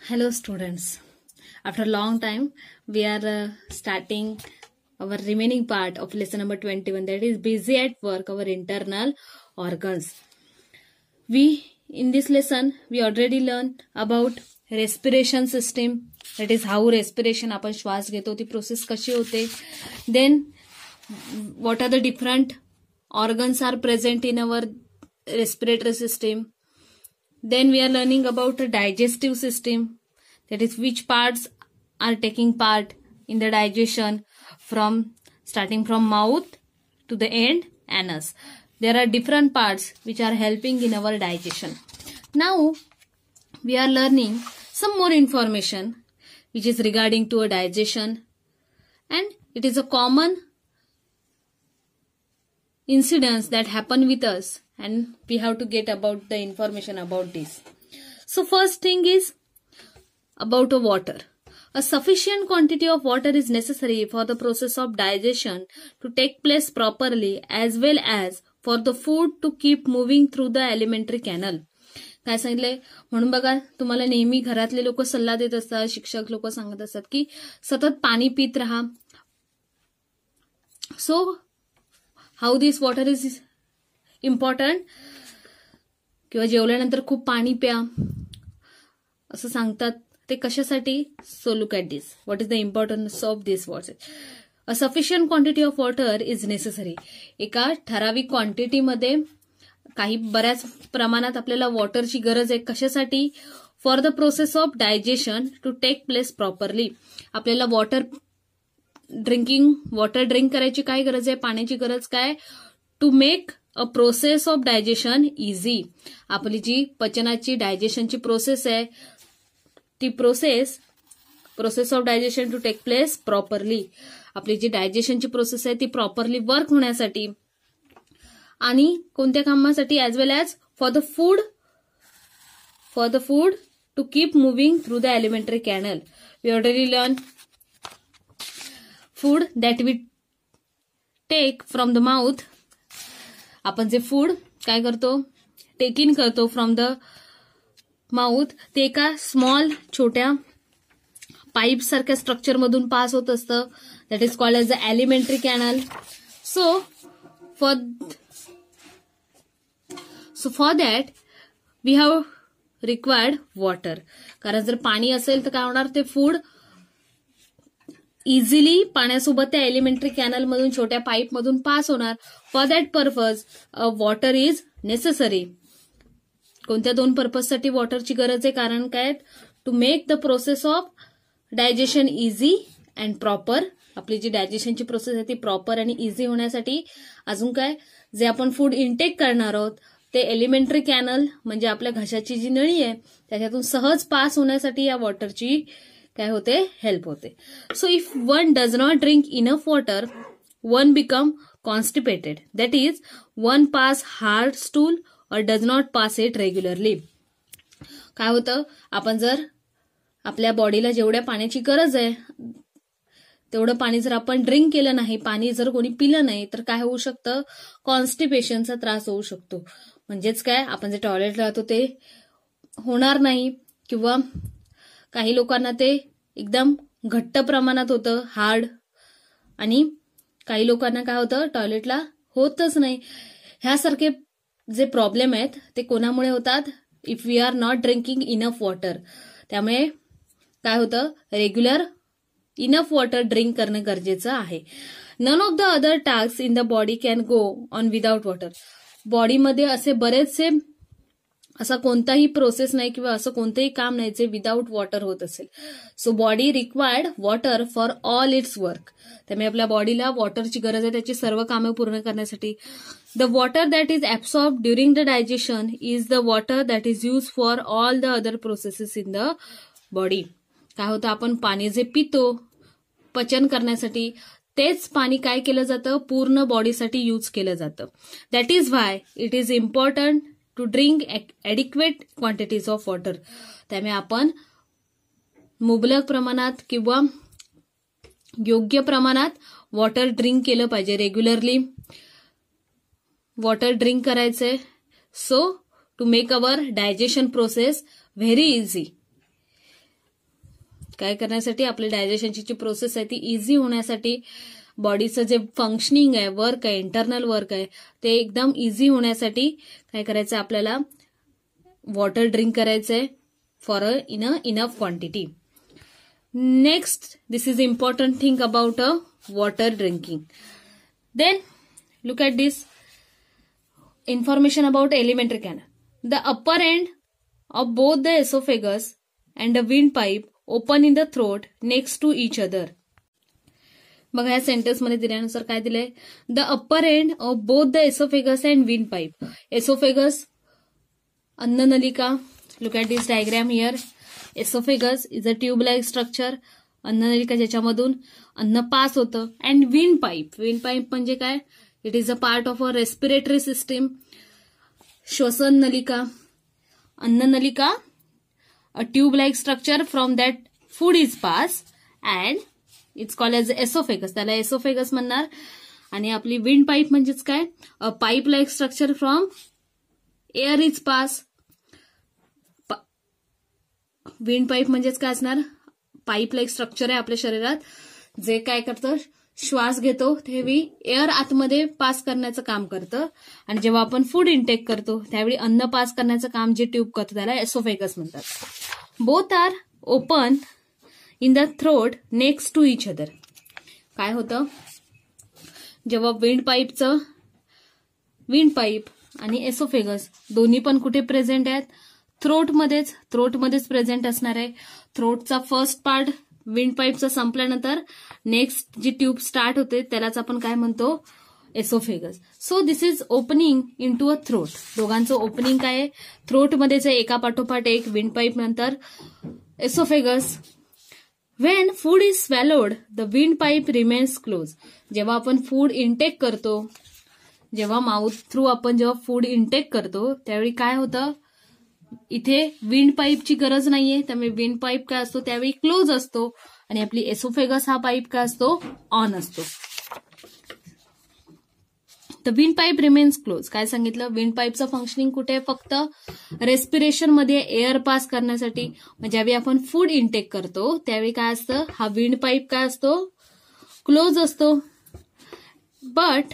Hello students. After a long time, we are starting our remaining part of lesson number 21, that is busy at work, our internal organs. In this lesson, we already learned about respiration system, that is how respiration, आपण श्वास घेतो ती process कशी होते. Then what are the different organs are present in our respiratory system. Then we are learning about the digestive system, that is which parts are taking part in the digestion from starting from mouth to the end anus. There are different parts which are helping in our digestion. Now we are learning some more information which is regarding to a digestion, and it is a common incidents that happen with us, and we have to get about the information about this. So first thing is about a water. A sufficient quantity of water is necessary for the process of digestion to take place properly, as well as for the food to keep moving through the alimentary canal. काय सांगितलंय म्हणून बघा, तुम्हाला नेहमी घरातले लोक सल्ला देत असतात, शिक्षक लोक सांगत असतात की सतत पाणी पित राहा. So how this water is important, किंवा जेवल्यानंतर खूप पाणी प्या असं सांगतात. ते कशासाठी? So look at this. What is the importance of this water? A sufficient quantity of water is necessary. एका ठराविक क्वांटिटीमध्ये काही बऱ्याच प्रमाणात आपल्याला वॉटरची गरज आहे. कशासाठी? For the process of digestion to take place properly. आपल्याला वॉटर ड्रिंक करायची काय गरज आहे? पाण्याची गरज काय? To make a process of digestion easy. आपली जी पचनाची डायजेशनची प्रोसेस आहे, ती process of digestion to take place properly. आपली जी डायजेशनची प्रोसेस आहे ती प्रॉपरली वर्क होण्यासाठी आणि कोणत्या कामासाठी? As well as for the food to keep moving through the alimentary canal. We already learn food that we take from the mouth. आपण जे फूड काय करतो? टेक इन करतो फ्रॉम द माउथ. ते एका स्मॉल छोट्या पाईप सारख्या structure मधून पास होत असतं. That is called as the alimentary canal. So for that we have required water. कारण जर पाणी असेल तर काय होणार? ते फूड इझिली पाण्यासोबत त्या एलिमेंटरी कॅनल मधून छोट्या पाईप मधून पास होणार. For that purpose water is necessary. कोणत्या दोन पर्पजसाठी वॉटरची गरज आहे? कारण काय? To make the process of digestion easy and proper. आपली जी डायजेशनची प्रोसेस आहे ती प्रॉपर आणि इझी होण्यासाठी. अजून काय? जे आपण फूड इनटेक करणार आहोत ते एलिमेंटरी कॅनल म्हणजे आपल्या घशाची जी नळी आहे त्याच्यातून सहज पास होण्यासाठी या वॉटरची काय होते? हेल्प होते. So if one does not drink enough water, one become constipated. That is one pass hard stool और does not pass it regularly. काय होतं? आपण जर आपल्या बॉडीला जेवढ्या पाण्याची गरज आहे तेवढं पाणी जर आपण ड्रिंक केलं नाही, पाणी जर कोणी पिलं नाही, तर काय होऊ शकतं? कॉन्स्टिपेशनचा त्रास होऊ शकतो. म्हणजेच काय? आपण जे टॉयलेटला जातो ते होणार नाही, किंवा काही लोकांना ते एकदम घट्ट प्रमाणात होतं, हार्ड, आणि काही लोकांना काय होतं? टॉयलेटला होतच नाही. ह्यासारखे जे प्रॉब्लेम आहेत ते कोणामुळे होतात? If we are not drinking enough water. त्यामुळे काय होतं? रेग्युलर इनफ वॉटर ड्रिंक करणं गरजेचं आहे. None of the other task in the body can go on without water. बॉडीमध्ये असे बरेचसे असा कोणताही प्रोसेस नाही किंवा असं कोणतंही काम नाही जे विदाउट वॉटर होत असेल. So body required water for all it's work. त्यामुळे आपल्या बॉडीला वॉटरची गरज आहे त्याची सर्व कामे पूर्ण करण्यासाठी. The water that is absorb during the digestion is the water that is use for all the other processes in the body. काय होतं? आपण पाणी जे पितो पचन करण्यासाठी, तेच पाणी काय केलं जातं? पूर्ण बॉडीसाठी यूज केलं जातं. That is why it is important to drink adequate quantities of water. त्यामुळे आपण मुबलक प्रमाणात किंवा योग्य प्रमाणात वॉटर ड्रिंक केलं पाहिजे. रेग्युलरली वॉटर ड्रिंक करायचंय. So to make our digestion process very easy. काय करण्यासाठी, आपली डायजेशनची जी प्रोसेस आहे ती इझी होण्यासाठी, बॉडीचं जे फंक्शनिंग आहे, वर्क आहे, इंटरनल वर्क आहे ते एकदम इझी होण्यासाठी काय करायचं, आपल्याला वॉटर ड्रिंक करायचंय for in a enough quantity. Next, this is important thing about a water drinking. Then look at this information about alimentary canal. The upper end of both the esophagus and the windpipe open in the throat next to each other. बघा या sentence मध्ये दिल्यानुसार काय दिलंय, the upper end of both the esophagus and windpipe. Esophagus अन्ननलिका, look at this diagram here. Esophagus is a tube like structure, अन्ननलिका ज्याच्यामधून अन्न पास होतं. अँड विंडपाईप, विंडपाईप म्हणजे काय, it is a part of a respiratory system. श्वसन नलिका, अन्ननलिका, a tube like structure from that food is pass and its called as esophagus, त्याला एसोफेगस म्हणणार. आणि आपली विंड पाईप म्हणजेच काय, अ pipe like structure from air is pass. Wind pipe म्हणजेच काय असणार, पाईप लाईक स्ट्रक्चर आहे आपल्या शरीरात, जे काय करतं, श्वास घेतो त्यावेळी एअर आतमध्ये पास करण्याचं काम करतं. आणि जेव्हा आपण फूड इंटेक करतो त्यावेळी अन्न पास करण्याचं काम जे ट्यूब करतं त्याला एसोफेगस म्हणतात. Both are open in the throat next to each other. काय होतं, जेव्हा विंड पाईप आणि एसोफेगस दोन्ही पण कुठे प्रेझेंट आहेत, थ्रोटमध्येच प्रेझेंट असणार आहे. थ्रोटचा फर्स्ट पार्ट विंड पाईपचा संपल्यानंतर नेक्स्ट जी ट्यूब स्टार्ट होते त्यालाच आपण काय म्हणतो, oesophagus. So this is opening into a throat. दोघांचं ओपनिंग काय आहे, थ्रोटमध्येच आहे, एका पाठोपाठ एक, विंड पाईप नंतर oesophagus. When food is swallowed, the windpipe remains closed. जेव्हा आपण फूड इंटेक करतो, जेव्हा माउथ थ्रू आपण जेव्हा फूड इंटेक करतो त्यावेळी काय होतं, इथे विंड पाईपची गरज नाहीये, त्यामुळे विंड पाईप काय असतो त्यावेळी क्लोज असतो आणि आपली एसोफेगस हा पाईप काय असतो, ऑन असतो. The wind pipe remains close. काय सांगितलं, विंड पाईपचं फंक्शनिंग कुठे आहे, फक्त रेस्पिरेशन मध्ये एअर पास करण्यासाठी. ज्यावेळी आपण फूड इंटेक करतो त्यावेळी काय असतं, हा विंड पाईप काय असतो, क्लोज असतो, बट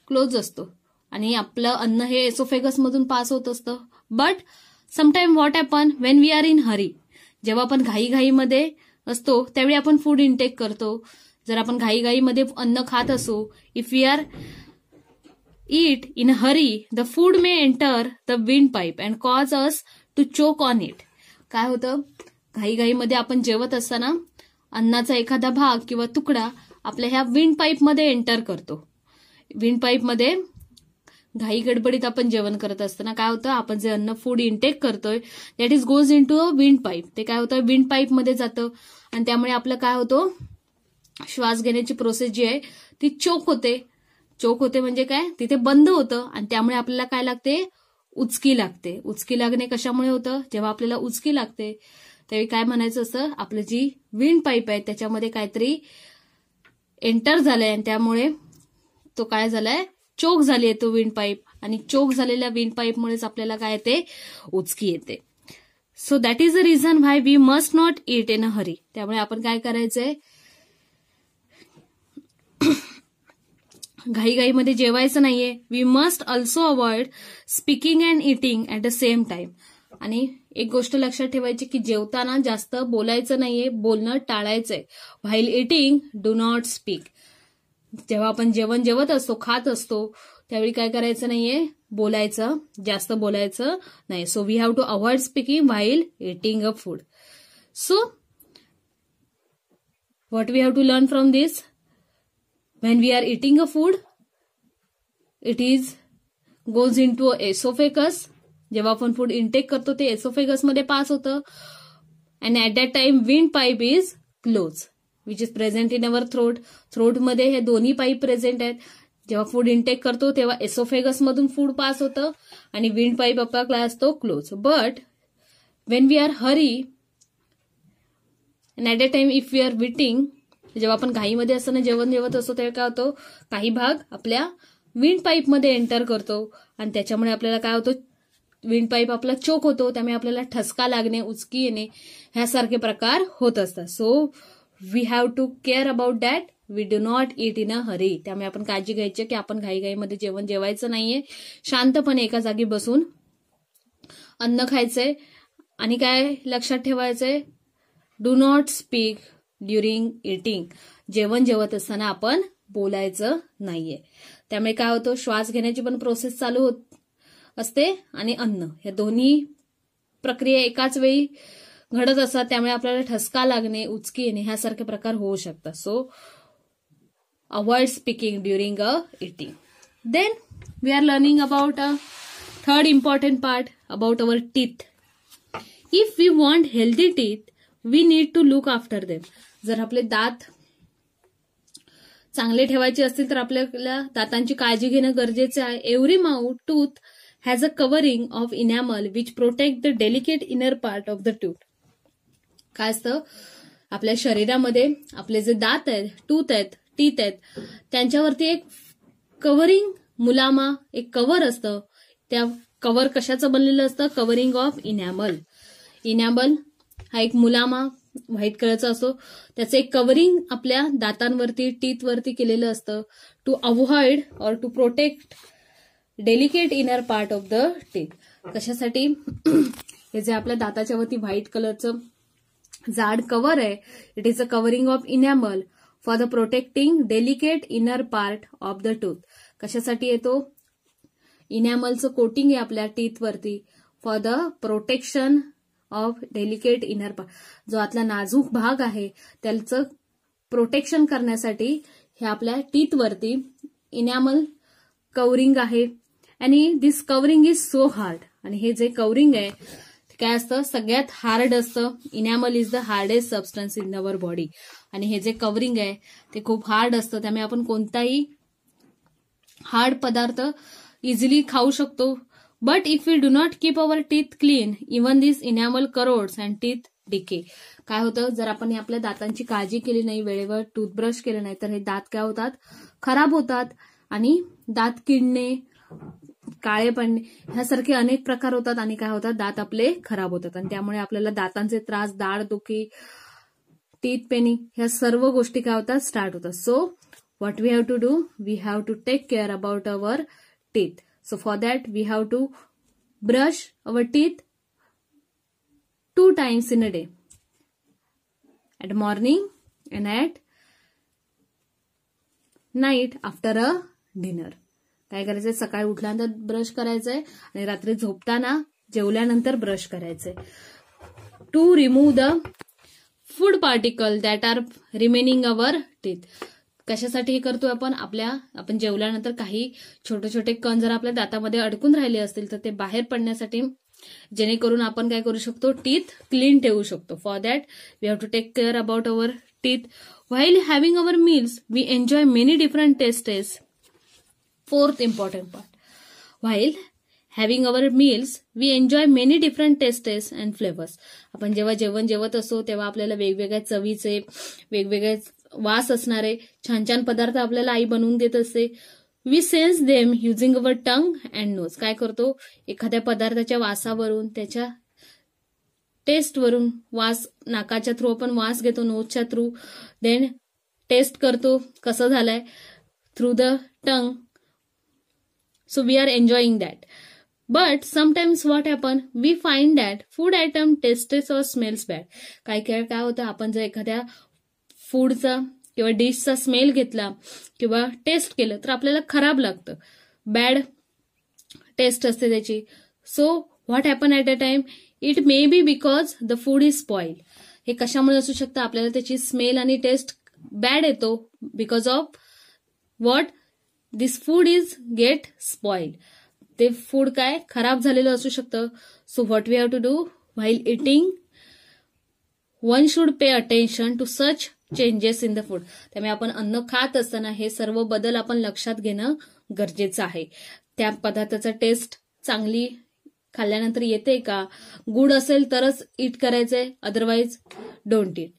क्लोज असतो. आणि आपलं अन्न हे एसोफेगस मधून पास होत असतं. But sometime what happen when we are in hurry, जेव्हा आपण घाईघाईमध्ये असतो त्यावेळी आपण फूड इंटेक करतो. जर आपण घाईघाईमध्ये अन्न खात असू, if we are eat in a hurry, the food may enter the windpipe and cause us to choke on it. काय होतं, घाईघाईमध्ये आपण जेवत असताना अन्नाचा एखादा भाग किंवा तुकडा आपल्या ह्या विंड पाईपमध्ये एंटर करतो. विंड पाईपमध्ये घाई गडबडीत आपण जेवण करत असताना काय होतं, आपण जे अन्न फूड इंटेक करतोय that is goes into a wind pipe. ते काय होतं, विंड पाईपमध्ये जातं आणि त्यामुळे आपलं काय होतं, श्वास घेण्याची प्रोसेस जी आहे ती चोक होते. चोक होते म्हणजे काय, तिथे बंद होतं आणि त्यामुळे आपल्याला काय लागते, उचकी लागते. उचकी लागणे कशामुळे होतं, जेव्हा आपल्याला उचकी लागते त्यावेळी काय म्हणायचं असतं, आपली जी विंड पाईप आहे त्याच्यामध्ये काहीतरी एंटर झालंय आणि त्यामुळे तो काय झालाय, चोक झाली आहे तो विंड पाईप. आणि चोक झालेल्या विंड पाईपमुळेच आपल्याला काय येते, उचकी येते. So that is the reason why we must not eat in a hurry. त्यामुळे आपण काय करायचंय, घाईघाईमध्ये जेवायचं नाहीये. We must also avoid speaking and eating at the same time. आणि एक गोष्ट लक्षात ठेवायची की जेवताना जास्त बोलायचं नाहीये, बोलणं टाळायचंय. While eating do not speak. जेव्हा आपण जेवण जेवत असतो, खात असतो त्यावेळी काय करायचं नाहीये, बोलायचं, जास्त बोलायचं नाही. So we have to avoid speaking while eating a food. So what we have to learn from this, when we are eating a food, it is goes into esophagus. जेव्हा आपण फूड इंटेक करतो ते oesophagus मध्ये pass होतं. and at that time wind pipe is closed which is present in our throat. Throat मध्ये हे दोन्ही pipe present आहेत. जेव्हा फूड इंटेक करतो तेव्हा एसोफेगस मधून फूड पास होतं आणि विंड पाईप आपला काय असतो, close. But when we are hurry and at that time if we are eating, जेव्हा आपण घाईमध्ये असताना जेवण जेवत असतो तेव्हा काय होतो, काही भाग आपल्या विंड पाईपमध्ये एंटर करतो आणि त्याच्यामुळे आपल्याला काय होतं, विंडपाईप आपला चोक होतो, त्यामुळे आपल्याला ठसका लागणे, उचकी येणे ह्यासारखे प्रकार होत असतात. So we have to care about that. We do not eat in a hurry. त्यामुळे आपण काळजी घ्यायची की आपण घाईघाईमध्ये जेवण जेवायचं नाहीये. शांतपणे एका जागी बसून अन्न खायचंय. आणि काय लक्षात ठेवायचंय, do not speak during eating. जेवण जेवत असताना आपण बोलायचं नाहीये. त्यामुळे काय होतं, श्वास घेण्याची पण प्रोसेस चालू होत असते आणि अन्न, या दोन्ही प्रक्रिया एकाच वेळी घडत असतात. त्यामुळे आपल्याला ठसका लागणे, उचकी येणे ह्यासारखे प्रकार होऊ शकतात. So avoid speaking during a eating. Then we are learning about a third important part about our teeth. If we want healthy teeth we need to look after them. जर आपले दात चांगले ठेवायचे असतील तर आपल्याला दातांची काळजी घेणं गरजेचं आहे. Every mouth tooth has a covering of enamel which protect the delicate inner part of the tooth. काय असतं, आपल्या शरीरामध्ये आपले जे दात आहेत, टूथ आहेत, टीथ आहेत, त्यांच्यावरती एक कव्हरिंग, मुलामा, एक कव्हर असतं. त्या कव्हर कशाचं बनलेलं असतं, कव्हरिंग ऑफ इनॅमल. इनॅमल हा एक मुलामा व्हाईट कलरचा असतो. त्याचं एक कव्हरिंग आपल्या दातांवरती, टीथवरती केलेलं असतं to avoid or to protect delicate inner part of the teeth. कशासाठी, हे जे आपल्या दाताच्या वरती व्हाईट कलरचं जाड कव्हर आहे, it is a covering of enamel for the protecting delicate inner part of the tooth. कशासाठी येतो, इनॅमलचं कोटिंग आहे आपल्या टीथवरती for the protection of delicate inner part. जो आतला नाजूक भाग आहे त्याचं प्रोटेक्शन करण्यासाठी हे आपल्या टीथवरती इनॅमल कव्हरिंग आहे. आणि दिस कव्हरिंग इज सो हार्ड. आणि हे जे कव्हरिंग आहे काय असतं, सगळ्यात हार्ड असतं. Enamel is the hardest substance in our body. आणि हे जे कव्हरिंग आहे ते खूप हार्ड असतं. त्यामुळे आपण कोणताही हार्ड पदार्थ इझिली खाऊ शकतो. But if we do not keep our teeth clean even this enamel corrodes and teeth decay. काय होतं, जर आपण आपल्या दातांची काळजी केली नाही, वेळेवर टूथब्रश केलं नाही, तर हे दात काय होतात, खराब होतात. आणि दात किडणे, काळे पडणे ह्यासारखे अनेक प्रकार होतात. आणि काय होतात, दात आपले खराब होतात. आणि त्यामुळे आपल्याला दातांचे त्रास, दाढदुखी, टीथ पेनिंग ह्या सर्व गोष्टी काय होतात, स्टार्ट होतात. So what we have to do, we have to take care about our teeth. So for that we have to brush our teeth 2 times in a day, at morning and at night after a dinner. काय करायचंय, सकाळी उठल्यानंतर brush करायचंय आणि रात्री झोपताना जेवल्यानंतर brush करायचंय. To remove the food particle that are remaining our teeth. कशासाठी हे करतोय आपण जेवल्यानंतर काही छोटे छोटे कण जर आपल्या दातामध्ये अडकून राहिले असतील तर ते बाहेर पडण्यासाठी, जेणेकरून आपण काय करू शकतो, टीथ क्लीन ठेवू शकतो. For that we have to take care about our teeth. While having our meals we enjoy many different tastes. Fourth important part, while having our meals we enjoy many different tastes and flavours. आपण जेव्हा जेवण जेवत असतो तेव्हा आपल्याला वेगवेगळ्या चवीचे, वेगवेगळे वास असणारे छान छान पदार्थ आपल्याला आई बनवून देत असते. We sense them using our tongue and nose. काय करतो, एखाद्या पदार्थाच्या वासावरून, त्याच्या टेस्टवरून, वास नाकाच्या थ्रू आपण वास घेतो, नोजच्या थ्रू, देन टेस्ट करतो कसं झालंय through the tongue. So we are enjoying that. But sometimes what happen, we find that food item tastes or smells bad. काय होतं, आपण जर एखाद्या फूडचा किंवा डिशचा स्मेल घेतला किंवा टेस्ट केलं तर आपल्याला खराब लागतं, बॅड टेस्ट असते त्याची. So what happen at a time, it may be because the food is spoil. हे कशामुळे असू शकतं, आपल्याला त्याची स्मेल आणि टेस्ट बॅड येतो because of what, this food is get spoil. ते फूड काय खराब झालेलं असू शकतं. So what we have to do, while eating one should pay attention to such changes in the food. त्यामुळे आपण अन्न खात असताना हे सर्व बदल आपण लक्षात घेणं गरजेचं आहे. त्या पदार्थाचा टेस्ट चांगली खाल्ल्यानंतर येते का, गुड असेल तरच इट करायचंय, अदरवाईज डोंट इट.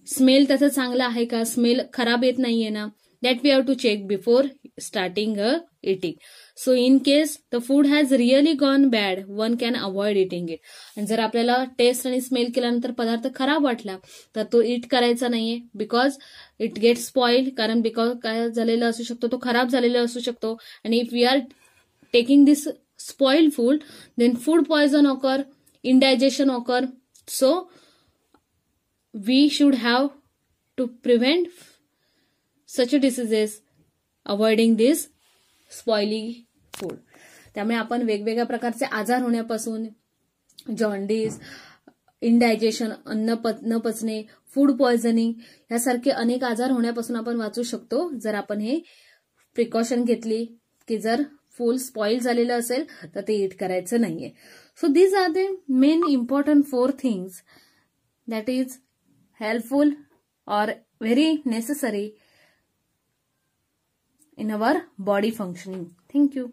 स्मेल त्याचा चांगला आहे का, स्मेल खराब येत नाहीये ना, that we have to check before starting eating. So in case the food has really gone bad, one can avoid eating it. आणि जर आपल्याला टेस्ट आणि स्मेल केल्यानंतर पदार्थ खराब वाटला तर तो इट करायचा नाहीये, बिकॉज इट गेट स्पॉइल्ड. कारण बिकॉज काय झालेलं असू शकतो, तो खराब झालेला असू शकतो. आणि if we are taking this spoiled food, then food poison occur, indigestion occur. So we should have to prevent such a diseases, avoiding this spoily food. त्यामुळे आपण वेगवेगळ्या प्रकारचे आजार होण्यापासून, जॉन्डिस, इंडायजेशन, अन्न न पचणे, फूड पॉयझनिंग यासारखे अनेक आजार होण्यापासून आपण वाचू शकतो जर आपण हे प्रिकॉशन घेतली की जर फूड स्पॉइल झालेलं असेल तर ते ईट करायचं नाहीये. So these are the main important 4 things that is helpful और very necessary in our body functioning. Thank you.